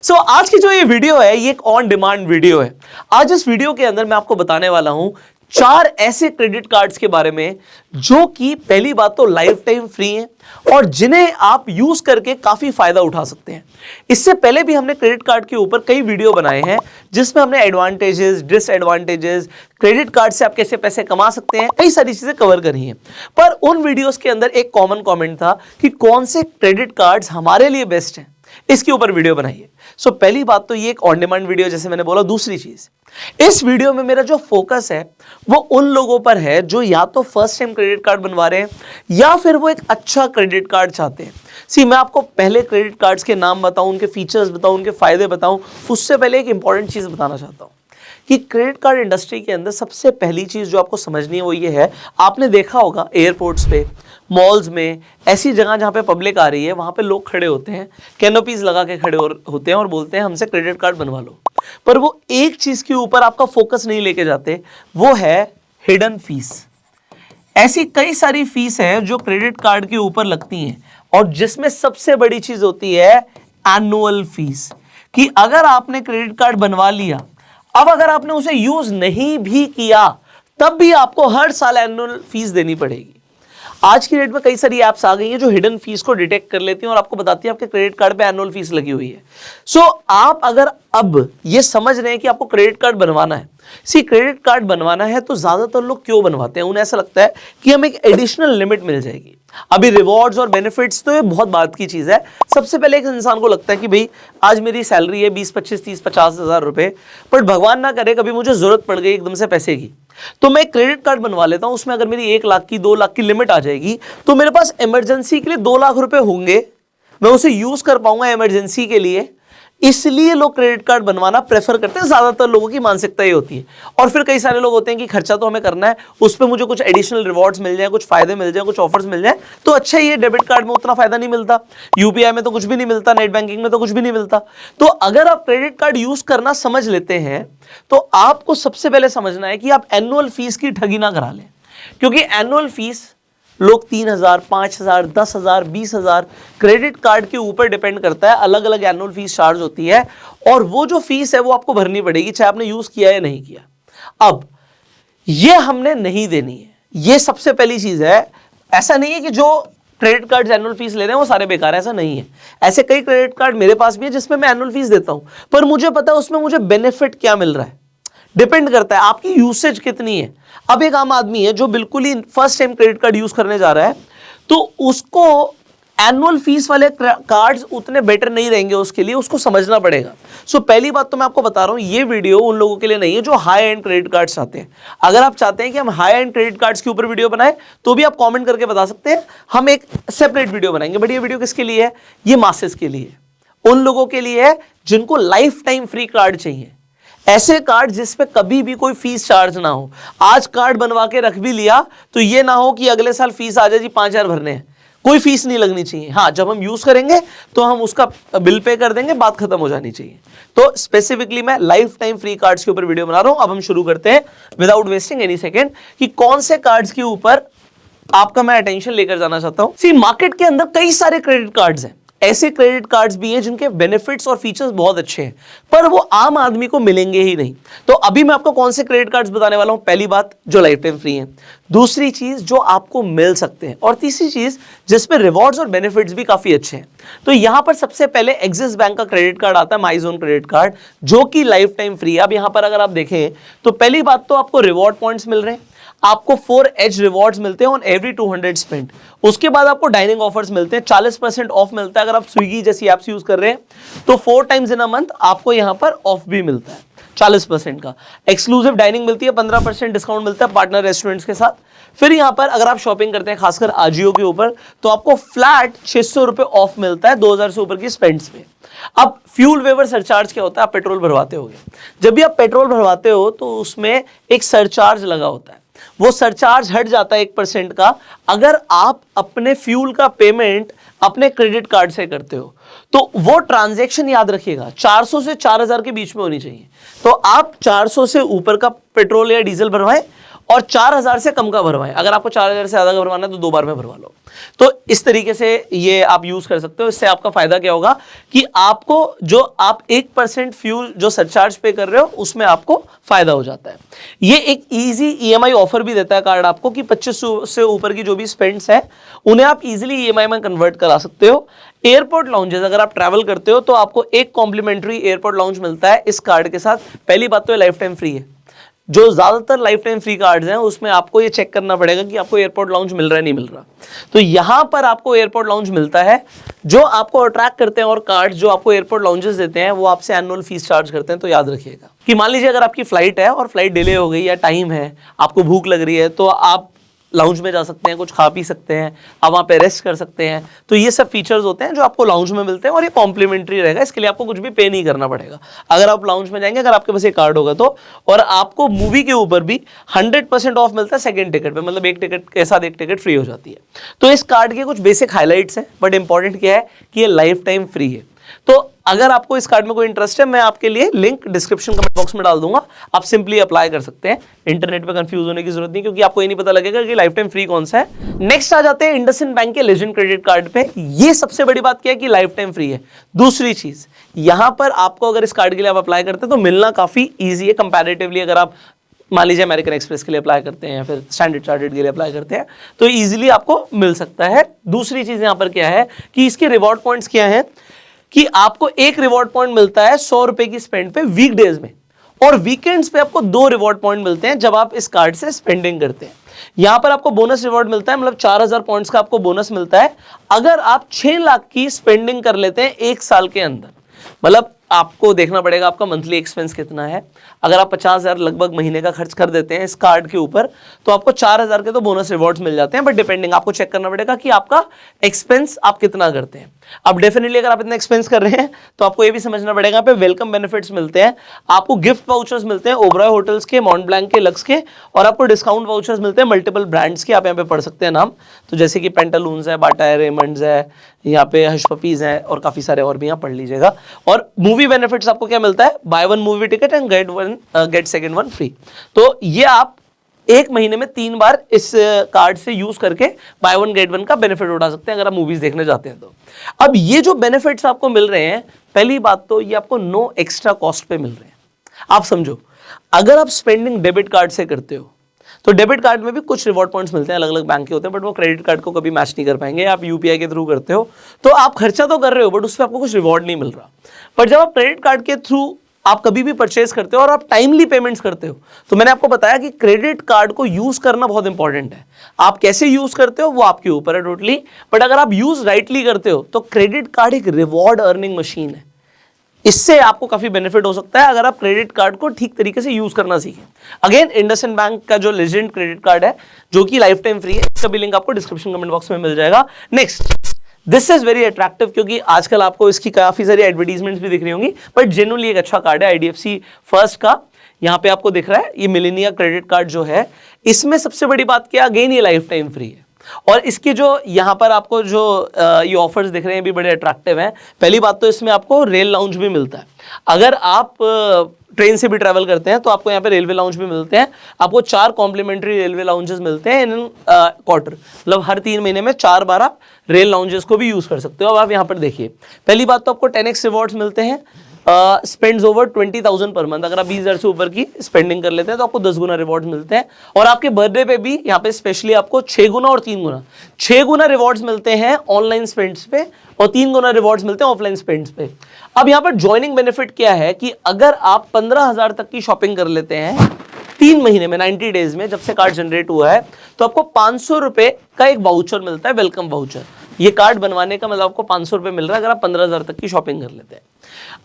आज की जो ये वीडियो है ये एक ऑन डिमांड वीडियो है। आज इस वीडियो के अंदर मैं आपको बताने वाला हूं 4 ऐसे क्रेडिट कार्ड्स के बारे में जो कि पहली बात तो लाइफ टाइम फ्री हैं और जिन्हें आप यूज करके काफी फायदा उठा सकते हैं। इससे पहले भी हमने क्रेडिट कार्ड के ऊपर कई वीडियो बनाए हैं जिसमें हमने एडवांटेजेस, डिसएडवांटेजेस, क्रेडिट कार्ड से आप कैसे पैसे कमा सकते हैं, कई सारी चीजें कवर करी हैं। पर उन वीडियोस के अंदर एक कॉमन कमेंट था कि कौन से क्रेडिट कार्ड्स हमारे लिए बेस्ट हैं, इसके ऊपर वीडियो बनाइए। पहली बात तो ये एक ऑन डिमांड वीडियो जैसे मैंने बोला। दूसरी चीज, इस वीडियो में मेरा जो फोकस है वो उन लोगों पर है जो या तो फर्स्ट टाइम क्रेडिट कार्ड बनवा रहे हैं या फिर वो एक अच्छा क्रेडिट कार्ड चाहते हैं। मैं आपको पहले क्रेडिट कार्ड्स के नाम बताऊं, उनके फीचर्स बताऊं, उनके फायदे बताऊं, उससे पहले एक इंपॉर्टेंट चीज बताना चाहता हूं कि क्रेडिट कार्ड इंडस्ट्री के अंदर सबसे पहली चीज जो आपको समझनी है वो ये है, आपने देखा होगा एयरपोर्ट्स पे, मॉल्स में, ऐसी जगह जहां पे पब्लिक आ रही है वहां पे लोग खड़े होते हैं, कैनोपीज लगा के खड़े होते हैं और बोलते हैं हमसे क्रेडिट कार्ड बनवा लो। पर वो एक चीज के ऊपर आपका फोकस नहीं लेके जाते, वो है हिडन फीस। ऐसी कई सारी फीस है जो क्रेडिट कार्ड के ऊपर लगती हैं और जिसमें सबसे बड़ी चीज होती है एनुअल फीस, कि अगर आपने क्रेडिट कार्ड बनवा लिया, अब अगर आपने उसे यूज नहीं भी किया तब भी आपको हर साल एनुअल फीस देनी पड़ेगी। आज की डेट में कई सारी ऐप्स आ गई हैं जो हिडन फीस को डिटेक्ट कर लेती हैं और आपको बताती हैं आपके क्रेडिट कार्ड पे एनुअल फीस लगी हुई है। आप अगर अब ये समझ रहे हैं कि आपको क्रेडिट कार्ड बनवाना है, क्रेडिट कार्ड बनवाना है तो ज्यादातर लोग क्यों बनवाते हैं, उन्हें ऐसा लगता है कि हमें एक एडिशनल लिमिट मिल जाएगी। अभी रिवॉर्ड्स और बेनिफिट्स तो ये बहुत बात की चीज है। सबसे पहले एक इंसान को लगता है कि भाई आज मेरी सैलरी है 20, 25, 30, 50 हजार रुपए, पर भगवान ना करे कभी मुझे जरूरत पड़ गई एकदम से पैसे की, तो मैं क्रेडिट कार्ड बनवा लेता हूं। उसमें अगर मेरी 1 लाख की, 2 लाख की लिमिट आ जाएगी तो मेरे पास इमरजेंसी के लिए 2 लाख रुपए होंगे, मैं उसे यूज कर पाऊंगा इमरजेंसी के लिए। इसलिए लोग क्रेडिट कार्ड बनवाना प्रेफर करते हैं, ज्यादातर लोगों की मानसिकता ये होती है। और फिर कई सारे लोग होते हैं कि खर्चा तो हमें करना है, उस पर मुझे कुछ एडिशनल रिवॉर्ड्स मिल जाए, कुछ फायदे मिल जाए, कुछ ऑफर्स मिल जाए तो अच्छा ही है। डेबिट कार्ड में उतना फायदा नहीं मिलता, यूपीआई में तो कुछ भी नहीं मिलता, नेट बैंकिंग में तो कुछ भी नहीं मिलता। तो अगर आप क्रेडिट कार्ड यूज करना समझ लेते हैं तो आपको सबसे पहले समझना है कि आप एनुअल फीस की ठगी ना करा लें, क्योंकि एनुअल फीस लोग 3,000, 5,000, 10,000, 20,000 क्रेडिट कार्ड के ऊपर डिपेंड करता है, अलग अलग एनुअल फीस चार्ज होती है और वो जो फीस है वो आपको भरनी पड़ेगी चाहे आपने यूज किया या नहीं किया। अब ये हमने नहीं देनी है, ये सबसे पहली चीज है। ऐसा नहीं है कि जो क्रेडिट कार्ड एनुअल फीस ले रहे हैं वो सारे बेकार है, ऐसा नहीं है। ऐसे कई क्रेडिट कार्ड मेरे पास भी है जिसमें मैं एनुअल फीस देता हूं, पर मुझे पता है उसमें मुझे बेनिफिट क्या मिल रहा है। डिपेंड करता है आपकी यूसेज कितनी है। अब एक आम आदमी है जो बिल्कुल ही first time credit card use करने जा रहा है तो उसको एनुअल फीस वाले कार्ड्स उतने बेटर नहीं रहेंगे, उसके लिए उसको समझना पड़ेगा। पहली बात तो मैं आपको बता रहा हूं, ये वीडियो उन लोगों के लिए नहीं है जो हाई एंड क्रेडिट कार्ड्स चाहते हैं। अगर आप चाहते हैं कि हम हाई एंड क्रेडिट कार्ड्स के ऊपर वीडियो बनाएं तो भी आप कमेंट करके बता सकते हैं, हम एक सेपरेट वीडियो बनाएंगे। बट ये वीडियो किसके लिए है? ये मासेस के लिए, उन लोगों के लिए है जिनको लाइफ टाइम फ्री कार्ड चाहिए। ऐसे कार्ड जिसपे कभी भी कोई फीस चार्ज ना हो। आज कार्ड बनवा के रख भी लिया तो ये ना हो कि अगले साल फीस आ जाए जी 5,000 भरने हैं, कोई फीस नहीं लगनी चाहिए। हाँ, जब हम यूज करेंगे तो हम उसका बिल पे कर देंगे, बात खत्म हो जानी चाहिए। तो स्पेसिफिकली मैं लाइफ टाइम फ्री कार्ड्स के ऊपर वीडियो बना रहा हूं। अब हम शुरू करते हैं विदाउट वेस्टिंग एनी सेकेंड कि कौन से कार्ड्स के ऊपर आपका मैं अटेंशन लेकर जाना चाहता हूं। मार्केट के अंदर कई सारे क्रेडिट कार्ड्स हैं, ऐसे क्रेडिट कार्ड्स भी हैं जिनके बेनिफिट्स और फीचर्स बहुत अच्छे हैं पर वो आम आदमी को मिलेंगे ही नहीं। तो अभी मैं आपको कौन से क्रेडिट कार्ड्स बताने वाला हूं। पहली बात, जो लाइफ टाइम फ्री हैं। दूसरी चीज, जो आपको मिल सकते हैं। और तीसरी चीज, जिसमें रिवॉर्ड्स और बेनिफिट्स भी काफी अच्छे हैं। तो यहां पर सबसे पहले एक्सिस बैंक का क्रेडिट कार्ड आता है, माई जोन क्रेडिट कार्ड, जो कि लाइफ टाइम फ्री है। अब यहां पर अगर आप देखें तो पहली बात तो आपको रिवॉर्ड पॉइंट्स मिल रहे हैं, आपको 4H रिवॉर्ड्स मिलते हैं ऑन एवरी 200 स्पेंड। उसके बाद आपको डाइनिंग ऑफर्स मिलते हैं, 40% ऑफ मिलता है। अगर आप स्विगी जैसी एप्स यूज कर रहे हैं तो 4 टाइम्स इन अ मंथ आपको यहां पर ऑफ भी मिलता है 40% का। एक्सक्लूसिव डाइनिंग मिलती है, 15% डिस्काउंट मिलता है पार्टनर रेस्टोरेंट्स के साथ। फिर यहां पर अगर आप शॉपिंग करते हैं खासकर आजियो के ऊपर तो आपको फ्लैट 600 रुपए ऑफ मिलता है 2,000 से ऊपर की स्पेंड्स पे। अब फ्यूल वेवर सरचार्ज क्या होता है? आप पेट्रोल भरवाते होगे, जब भी आप पेट्रोल भरवाते हो तो उसमें एक सरचार्ज लगा होता है, वो सरचार्ज हट जाता है 1% का अगर आप अपने फ्यूल का पेमेंट अपने क्रेडिट कार्ड से करते हो। तो वो ट्रांजैक्शन याद रखिएगा 400 से 4,000 के बीच में होनी चाहिए। तो आप 400 से ऊपर का पेट्रोल या डीजल भरवाएं और 4000 से कम का भरवाएं। अगर आपको 4000 से ज़्यादा का भरवाना है तो 2 बार में भरवा लो। तो इस तरीके से ये आप यूज़ कर सकते हो। इससे आपका फ़ायदा क्या होगा कि आपको जो आप 1% फ्यूल जो सरचार्ज पे कर रहे हो उसमें आपको फ़ायदा हो जाता है। ये एक ईजी EMI ऑफर भी देता है कार्ड आपको कि 2500 से ऊपर की जो भी स्पेंड्स है उन्हें आप इजीली EMI में कन्वर्ट करा सकते हो। एयरपोर्ट लाउंजेस, अगर आप ट्रैवल करते हो तो आपको एक कॉम्प्लीमेंट्री एयरपोर्ट लाउंज मिलता है इस कार्ड के साथ। पहली बात तो ये लाइफ टाइम फ्री है। जो ज्यादातर लाइफ टाइम फ्री कार्ड्स हैं उसमें आपको ये चेक करना पड़ेगा कि आपको एयरपोर्ट लाउंज मिल रहा है नहीं मिल रहा। तो यहां पर आपको एयरपोर्ट लाउंज मिलता है। जो आपको अट्रैक्ट करते हैं और कार्ड्स जो आपको एयरपोर्ट लाउंजेस देते हैं वो आपसे एनुअल फीस चार्ज करते हैं। तो याद रखिएगा कि मान लीजिए अगर आपकी फ्लाइट है और फ्लाइट डिले हो गई या टाइम है, आपको भूख लग रही है, तो आप लाउंज में जा सकते हैं, कुछ खा पी सकते हैं, आप वहाँ पे रेस्ट कर सकते हैं। तो ये सब फीचर्स होते हैं जो आपको लाउंज में मिलते हैं और ये कॉम्प्लीमेंट्री रहेगा। इसके लिए आपको कुछ भी पे नहीं करना पड़ेगा अगर आप लाउंज में जाएंगे, अगर आपके पास ये कार्ड होगा तो। और आपको मूवी के ऊपर भी 100% ऑफ मिलता है सेकंड टिकट पे, मतलब एक टिकट के साथ एक टिकट फ्री हो जाती है। तो इस कार्ड के कुछ बेसिक हाईलाइट्स हैं, बट इंपॉर्टेंट क्या है कि ये लाइफ टाइम फ्री है। तो अगर आपको इस कार्ड में कोई इंटरेस्ट है, मैं आपके लिए लिंक डिस्क्रिप्शन कमेंट बॉक्स में डाल दूंगा, आप सिंपली अप्लाई कर सकते हैं। इंटरनेट पे कंफ्यूज होने की जरूरत नहीं, क्योंकि आपको ये नहीं पता लगेगा कि लाइफ टाइम फ्री कौन सा है। नेक्स्ट आ जाते हैं इंडसइंड बैंक के लेजेंड क्रेडिट कार्ड पे। ये सबसे बड़ी बात क्या है कि लाइफ टाइम फ्री है। दूसरी चीज, यहां पर आपको अगर इस कार्ड के लिए आप अप्लाई करते हैं तो मिलना काफी ईजी है कंपैरेटिवली। अगर आप मान लीजिए अमेरिकन एक्सप्रेस के लिए अप्लाई करते हैं या फिर स्टैंडर्ड चार्टर्ड के लिए अप्लाई करते हैं तो इजीली आपको मिल सकता है। दूसरी चीज यहां पर क्या है कि इसके रिवॉर्ड पॉइंट्स क्या है कि आपको एक रिवॉर्ड पॉइंट मिलता है 100 रुपए की स्पेंड पे वीकडेज में, और वीकेंड्स पे आपको 2 रिवॉर्ड पॉइंट मिलते हैं जब आप इस कार्ड से स्पेंडिंग करते हैं। यहां पर आपको बोनस रिवॉर्ड मिलता है, मतलब 4000 पॉइंट्स का आपको बोनस मिलता है अगर आप 6 लाख की स्पेंडिंग कर लेते हैं 1 साल के अंदर। मतलब आपको देखना पड़ेगा आपका मंथली एक्सपेंस कितना है। अगर आप 50,000 लगभग महीने का खर्च कर देते हैं इस कार्ड के ऊपर तो आपको 4000 के तो बोनस रिवॉर्ड्स मिल जाते हैं, बट डिपेंडिंग आपको चेक करना पड़ेगा कि आपका एक्सपेंस आप कितना करते हैं। अब डेफिनेटली अगर आप इतना एक्सपेंस कर रहे हैं तो आपको ये भी समझना पड़ेगा, पे वेलकम बेनिफिट्स मिलते हैं, आपको गिफ्ट वाउचर्स मिलते हैं ओबरॉय होटल्स के, मॉन्ट ब्लैंक के, लक्स के, और आपको डिस्काउंट वाउचर्स मिलते हैं मल्टीपल ब्रांड्स के। आप यहाँ पे पढ़ सकते हैं नाम, तो जैसे कि पेंटालून्स है, बाटा है, रेमंड्स है, यहाँ पे हश पपीज है और काफी सारे और भी यहाँ पढ़ लीजिएगा। और मूवी बेनिफिट्स आपको क्या मिलता है, buy 1 movie ticket and get second 1 free. तो ये आप एक महीने में 3 बार इस कार्ड से यूज करके बाय 1 गेट 1 का बेनिफिट उठा सकते हैं अगर आप मूवीज देखने जाते हैं तो। अब ये जो बेनिफिट्स आपको मिल रहे हैं, पहली बात तो ये आपको नो एक्स्ट्रा कॉस्ट पे मिल रहे हैं। आप समझो, अगर आप स्पेंडिंग डेबिट कार्ड से करते हो तो डेबिट कार्ड में भी कुछ रिवॉर्ड पॉइंट्स मिलते हैं, अलग अलग बैंक के होते हैं, बट वो क्रेडिट कार्ड को कभी मैच नहीं कर पाएंगे। आप यूपीआई के थ्रू करते हो तो आप खर्चा तो कर रहे हो बट उस पर आपको कुछ रिवॉर्ड नहीं मिल रहा। पर जब आप क्रेडिट कार्ड के थ्रू आप कभी भी परचेज करते हो और आप टाइमली पेमेंट्स करते हो, तो मैंने आपको बताया कि क्रेडिट कार्ड को यूज करना बहुत इंपॉर्टेंट है। आप कैसे यूज करते हो वो आपके ऊपर है टोटली, बट अगर आप यूज राइटली करते हो तो क्रेडिट कार्ड एक रिवॉर्ड अर्निंग मशीन है। इससे आपको काफी बेनिफिट हो सकता है अगर आप क्रेडिट कार्ड को ठीक तरीके से यूज करना सीखें। अगेन इंडसइंड बैंक का जो लेजेंड क्रेडिट कार्ड है जो कि लाइफ टाइम फ्री है, इसका भी लिंक आपको डिस्क्रिप्शन कमेंट बॉक्स में मिल जाएगा। Next, this is very attractive, क्योंकि आजकल आपको इसकी काफी सारी एडवर्टीजमेंट्स भी दिख रही होंगी, बट जेन्युइनली एक अच्छा कार्ड है IDFC फर्स्ट का। यहाँ पे आपको दिख रहा है ये मिलेनिया क्रेडिट कार्ड जो है, इसमें सबसे बड़ी बात क्या, अगेन ये लाइफ टाइम फ्री है। और इसके जो यहाँ पर आपको जो ये ऑफर्स दिख रहे हैं भी बड़े अट्रैक्टिव हैं। पहली बात तो इसमें आपको रेल लाउंज भी मिलता है, अगर आप ट्रेन से भी ट्रैवल करते हैं तो आपको यहाँ पे रेलवे लाउंज भी मिलते हैं। आपको 4 कॉम्प्लीमेंट्री रेलवे लाउंजेस मिलते हैं इन क्वार्टर, मतलब हर 3 महीने में 4 बार आप रेल लाउंजेस को भी यूज कर सकते हो। अब आप यहाँ पर देखिए, पहली बात तो आपको 10x रिवॉर्ड्स मिलते हैं स्पेंड्स ओवर 20,000 पर मंथ। अगर आप 20,000 से ऊपर की स्पेंडिंग कर लेते हैं तो आपको 10 गुना रिवॉर्ड्स मिलते हैं। और आपके बर्थडे पे भी यहाँ पे स्पेशली आपको 6 गुना और 3 गुना, 6 गुना रिवॉर्ड्स मिलते हैं ऑनलाइन स्पेंड्स पे और 3 गुना रिवॉर्ड्स मिलते हैं ऑफलाइन स्पेंड्स पे। अब यहाँ पर ज्वाइनिंग बेनिफिट क्या है कि अगर आप 15,000 तक की शॉपिंग कर लेते हैं 3 महीने में, 90 डेज में, जब से कार्ड जनरेट हुआ है, तो आपको 500 रुपए का एक वाउचर मिलता है, वेलकम वाउचर। ये कार्ड बनवाने का मतलब आपको 500 रुपए मिल रहा है अगर आप 15,000 तक की शॉपिंग कर लेते हैं।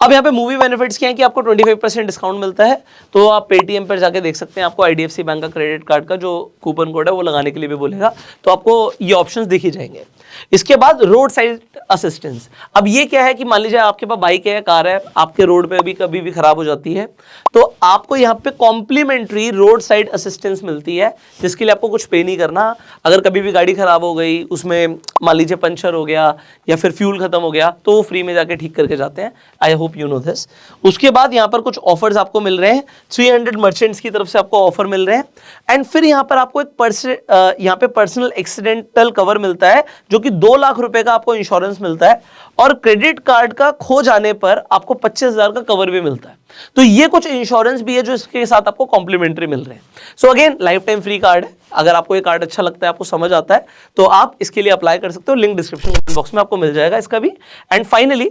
अब यहाँ पे मूवी बेनिफिट्स क्या है कि आपको 25% डिस्काउंट मिलता है, तो आप पेटीएम पर जाके देख सकते हैं। आपको IDFC बैंक का क्रेडिट कार्ड का जो कूपन कोड है वो लगाने के लिए भी बोलेगा, तो आपको ये ऑप्शंस दिख ही जाएंगे। इसके बाद रोड साइड असिस्टेंस। अब ये क्या है कि मान लीजिए आपके पास बाइक है, कार है, आपके रोड पे अभी कभी भी खराब हो जाती है, तो आपको यहाँ पे कॉम्प्लीमेंट्री रोड साइड असिस्टेंस मिलती है, जिसके लिए आपको कुछ पे नहीं करना। अगर कभी भी गाड़ी खराब हो गई, उसमें मान लीजिए पंचर हो गया या फिर फ्यूल खत्म हो गया तो वो फ्री में जाके ठीक करके जाते हैं। I hope you know this. उसके बाद यहाँ पर कुछ ऑफर्स आपको मिल रहे हैं, 300 मर्चेंट्स की तरफ से आपको ऑफर मिल रहे हैं। एंड फिर यहाँ पर आपको एक यहाँ पे पर्सनल एक्सीडेंटल कवर मिलता है जो कि 2 लाख रुपए का आपको इंश्योरेंस मिलता है, और क्रेडिट कार्ड का खो जाने पर आपको 25,000 का कवर भी मिलता है। तो ये कुछ इंश्योरेंस भी है जो इसके साथ आपको कॉम्प्लीमेंट्री मिल रहे हैं। So again life time free card है। अगर आपको ये कार्ड अच्छा लगता है, आपको समझ आता है, तो आप इसके लिए अप्लाई कर सकते हो। लिंक डिस्क्रिप्शन बॉक्स में आपको मिल जाएगा इसका भी। एंड फाइनली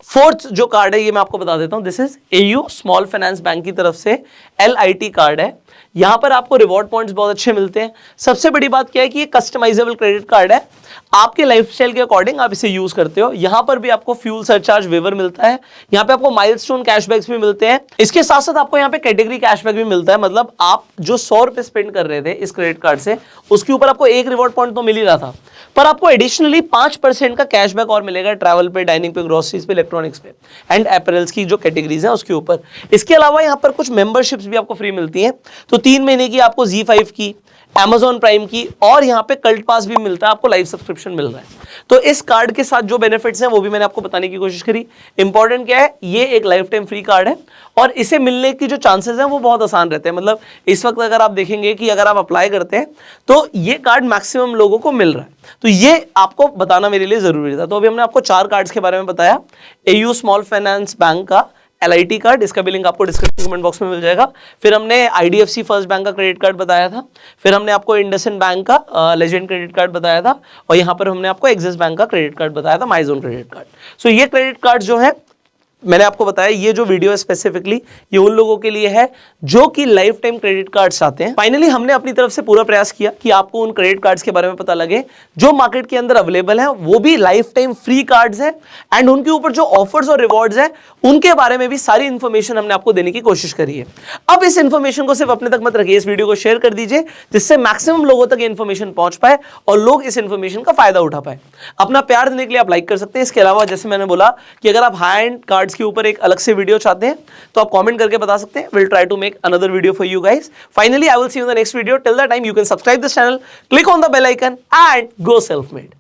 फोर्थ जो कार्ड है ये मैं आपको बता देता हूं, this is AU small finance bank की तरफ से LIT कार्ड है। यहां पर आपको रिवॉर्ड पॉइंट्स बहुत अच्छे मिलते हैं। सबसे बड़ी बात क्या है कि ये कस्टमाइजेबल क्रेडिट कार्ड है, आपके लाइफस्टाइल के अकॉर्डिंग आप इसे यूज करते हो। यहां पर भी आपको फ्यूल सरचार्ज वेवर मिलता है, यहां पे आपको माइलस्टोन कैशबैक्स भी मिलते हैं। इसके साथ साथ आपको यहां पे कैटेगरी कैशबैक भी मिलता है, मतलब आप जो 100 रुपए स्पेंड कर रहे थे इस क्रेडिट कार्ड से, उसके ऊपर आपको एक रिवॉर्ड पॉइंट तो मिल ही रहा था, पर आपको एडिशनली 5% का कैशबैक और मिलेगा ट्रैवल पे, डाइनिंग पे, ग्रोसरीज पे, इलेक्ट्रॉनिक्स पे एंड अपैरल्स की जो कैटेगरीज हैं उसके ऊपर। इसके अलावा यहां पर कुछ मेंबरशिप्स भी आपको फ्री मिलती हैं। तो 3 महीने की आपको Z5 की, Amazon प्राइम की, और यहाँ पे कल्ट पास भी मिलता है, आपको लाइव सब्सक्रिप्शन मिल रहा है। तो इस कार्ड के साथ जो बेनिफिट्स हैं वो भी मैंने आपको बताने की कोशिश करी। इंपॉर्टेंट क्या है, ये एक लाइफ टाइम फ्री कार्ड है और इसे मिलने की जो चांसेस हैं वो बहुत आसान रहते हैं। मतलब इस वक्त अगर आप देखेंगे कि अगर आप अप्लाई करते हैं तो ये कार्ड मैक्सिमम लोगों को मिल रहा है, तो ये आपको बताना मेरे लिए जरूरी था। तो अभी हमने आपको 4 कार्ड्स के बारे में बताया। एयू स्मॉल फाइनेंस बैंक का LIT कार्ड, इसका भी लिंक आपको डिस्क्रिप्शन कमेंट बॉक्स में मिल जाएगा। फिर हमने IDFC फर्स्ट बैंक का क्रेडिट कार्ड बताया था। फिर हमने आपको इंडसइंड बैंक का लेजेंड क्रेडिट कार्ड बताया था, और यहाँ पर हमने आपको एक्सिस बैंक का क्रेडिट कार्ड बताया था, माइजोन क्रेडिट कार्ड। सो ये क्रेडिट कार्ड जो है मैंने आपको बताया, ये जो वीडियो है स्पेसिफिकली ये उन लोगों के लिए है जो कि लाइफ टाइम क्रेडिट कार्ड्स चाहते हैं। फाइनली हमने अपनी तरफ से पूरा प्रयास किया कि आपको उन क्रेडिट कार्ड्स के बारे में पता लगे जो मार्केट के अंदर अवेलेबल है, वो भी लाइफ टाइम फ्री कार्ड्स हैं, एंड उनके ऊपर जो ऑफर्स और रिवॉर्ड्स हैं उनके बारे में भी सारी इंफॉर्मेशन हमने आपको देने की कोशिश करी है। अब इस इंफॉर्मेशन को सिर्फ अपने तक मत रखिए, इस वीडियो को शेयर कर दीजिए जिससे मैक्सिमम लोगों तक इंफॉर्मेशन पहुंच पाए और लोग इस इंफॉर्मेशन का फायदा उठा पाए। अपना प्यार देने के लिए आप लाइक कर सकते हैं। इसके अलावा जैसे मैंने बोला कि अगर आप हाई एंड कार्ड्स के ऊपर एक अलग से वीडियो चाहते हैं तो आप कमेंट करके बता सकते हैं। We'll try to make another video for you guys. Finally, I will see you in the next video. Till that time, you can subscribe this channel, click on the bell icon and go self-made.